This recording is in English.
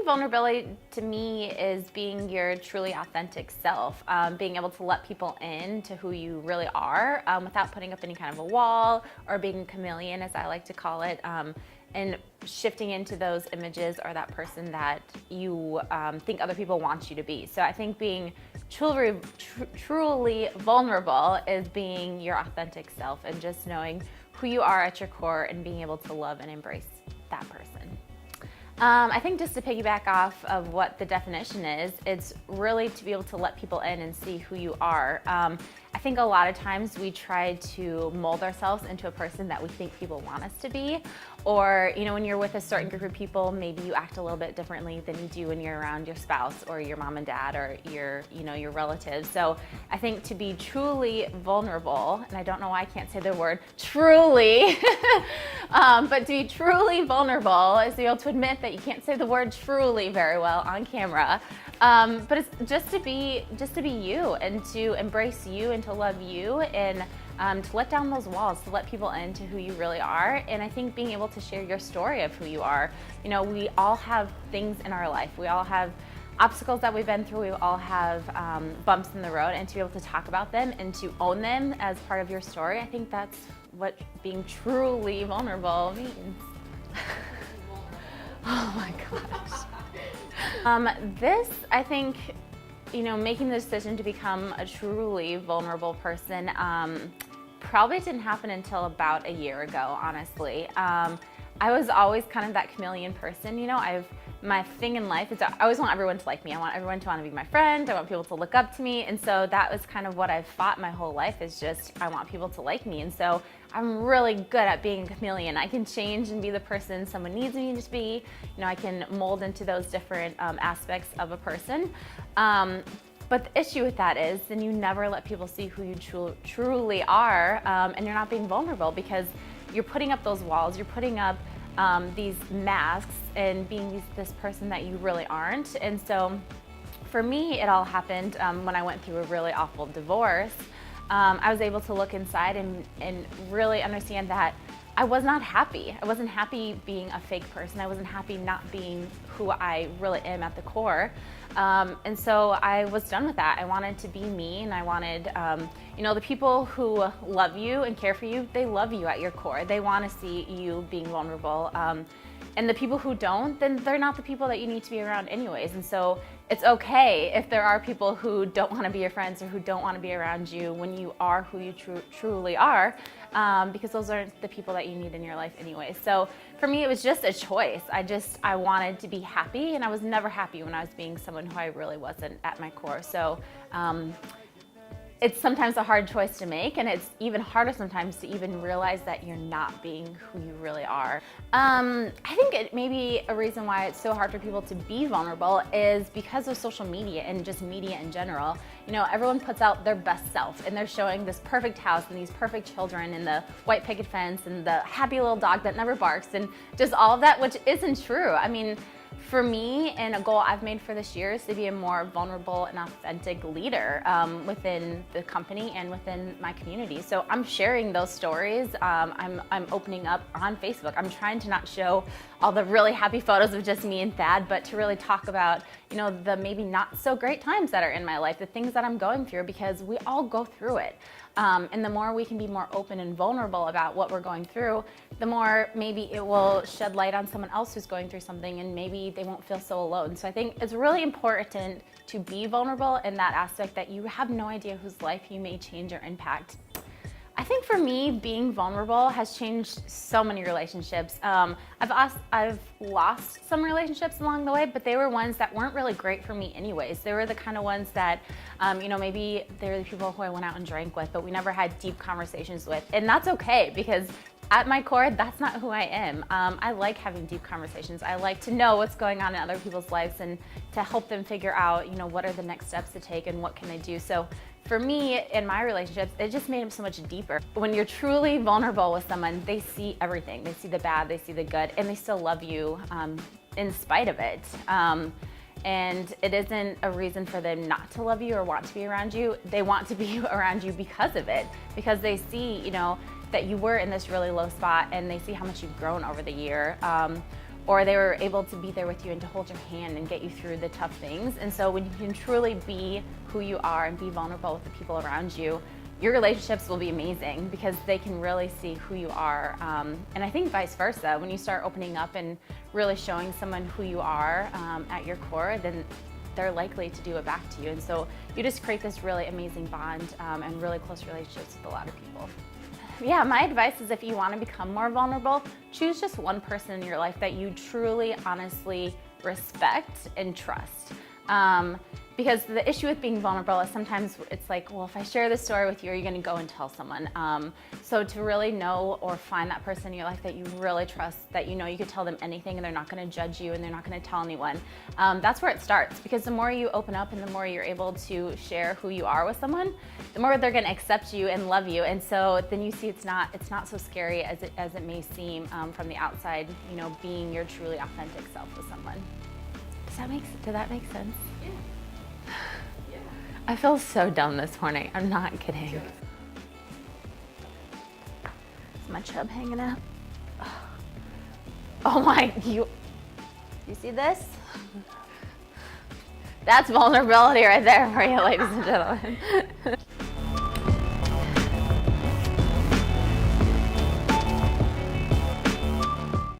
vulnerability to me is being your truly authentic self, being able to let people in to who you really are without putting up any kind of a wall or being a chameleon, as I like to call it, and shifting into those images or that person that you think other people want you to be. So I think being truly vulnerable is being your authentic self and just knowing who you are at your core and being able to love and embrace that person. I think just to piggyback off of what the definition is, it's really to be able to let people in and see who you are. I think a lot of times we try to mold ourselves into a person that we think people want us to be. Or, when you're with a certain group of people, maybe you act a little bit differently than you do when you're around your spouse or your mom and dad or your relatives. So I think to be truly vulnerable, and I don't know why I can't say the word truly, but to be truly vulnerable is to be able to admit that you can't say the word truly very well on camera. But it's just to be you and to embrace you and to love you and to let down those walls, to let people into who you really are. And I think being able to share your story of who you are. We all have things in our life. We all have obstacles that we've been through. We all have bumps in the road, and to be able to talk about them and to own them as part of your story, I think that's what being truly vulnerable means. Oh my gosh. This, I think, making the decision to become a truly vulnerable person probably didn't happen until about a year ago, honestly. I was always kind of that chameleon person. My thing in life is I always want everyone to like me. I want everyone to want to be my friend. I want people to look up to me. And so that was kind of what I've fought my whole life, is just I want people to like me. And so I'm really good at being a chameleon. I can change and be the person someone needs me to be. I can mold into those different aspects of a person. But the issue with that is then you never let people see who you truly are, and you're not being vulnerable because you're putting up those walls, you're putting up these masks and being this person that you really aren't. And so for me, it all happened when I went through a really awful divorce. I was able to look inside and really understand that I was not happy. I wasn't happy being a fake person. I wasn't happy not being who I really am at the core. And so I was done with that. I wanted to be me, and I wanted, the people who love you and care for you, they love you at your core. They want to see you being vulnerable. And the people who don't, then they're not the people that you need to be around anyways. And so it's okay if there are people who don't want to be your friends or who don't want to be around you when you are who you truly are, because those aren't the people that you need in your life anyway. So for me, it was just a choice. I wanted to be happy, and I was never happy when I was being someone who I really wasn't at my core. So it's sometimes a hard choice to make, and it's even harder sometimes to even realize that you're not being who you really are. I think it may be a reason why it's so hard for people to be vulnerable is because of social media and just media in general. Everyone puts out their best self, and they're showing this perfect house and these perfect children and the white picket fence and the happy little dog that never barks and just all of that, which isn't true. I mean, for me, and a goal I've made for this year is to be a more vulnerable and authentic leader within the company and within my community. So I'm sharing those stories. I'm opening up on Facebook. I'm trying to not show all the really happy photos of just me and Thad, but to really talk about, the maybe not so great times that are in my life, the things that I'm going through, because we all go through it. And the more we can be more open and vulnerable about what we're going through, the more maybe it will shed light on someone else who's going through something, and maybe they won't feel so alone. So I think it's really important to be vulnerable in that aspect, that you have no idea whose life you may change or impact. I think for me, being vulnerable has changed so many relationships. I've lost some relationships along the way, but they were ones that weren't really great for me anyways. They were the kind of ones that, maybe they were the people who I went out and drank with, but we never had deep conversations with. And that's okay, because at my core, that's not who I am. I like having deep conversations. I like to know what's going on in other people's lives and to help them figure out, what are the next steps to take and what can they do. So for me, in my relationships, it just made them so much deeper. When you're truly vulnerable with someone, they see everything. They see the bad, they see the good, and they still love you in spite of it. And it isn't a reason for them not to love you or want to be around you. They want to be around you because of it, because they see, that you were in this really low spot, and they see how much you've grown over the year. or they were able to be there with you and to hold your hand and get you through the tough things. And so when you can truly be who you are and be vulnerable with the people around you, your relationships will be amazing because they can really see who you are. And I think vice versa, when you start opening up and really showing someone who you are at your core, then they're likely to do it back to you. And so you just create this really amazing bond and really close relationships with a lot of people. Yeah, my advice is if you want to become more vulnerable, choose just one person in your life that you truly, honestly respect and trust. Because the issue with being vulnerable is sometimes it's like, well, if I share this story with you, are you going to go and tell someone? So to really know or find that person in your life that you really trust, that you know you could tell them anything and they're not going to judge you and they're not going to tell anyone, that's where it starts. Because the more you open up and the more you're able to share who you are with someone, the more they're going to accept you and love you. And so then you see it's not so scary as it may seem from the outside, you know, being your truly authentic self with someone. Did that make sense? Yeah. Yeah. I feel so dumb this morning. I'm not kidding. Good. Is my chub hanging out? Oh my, you see this? That's vulnerability right there for you, ladies and gentlemen.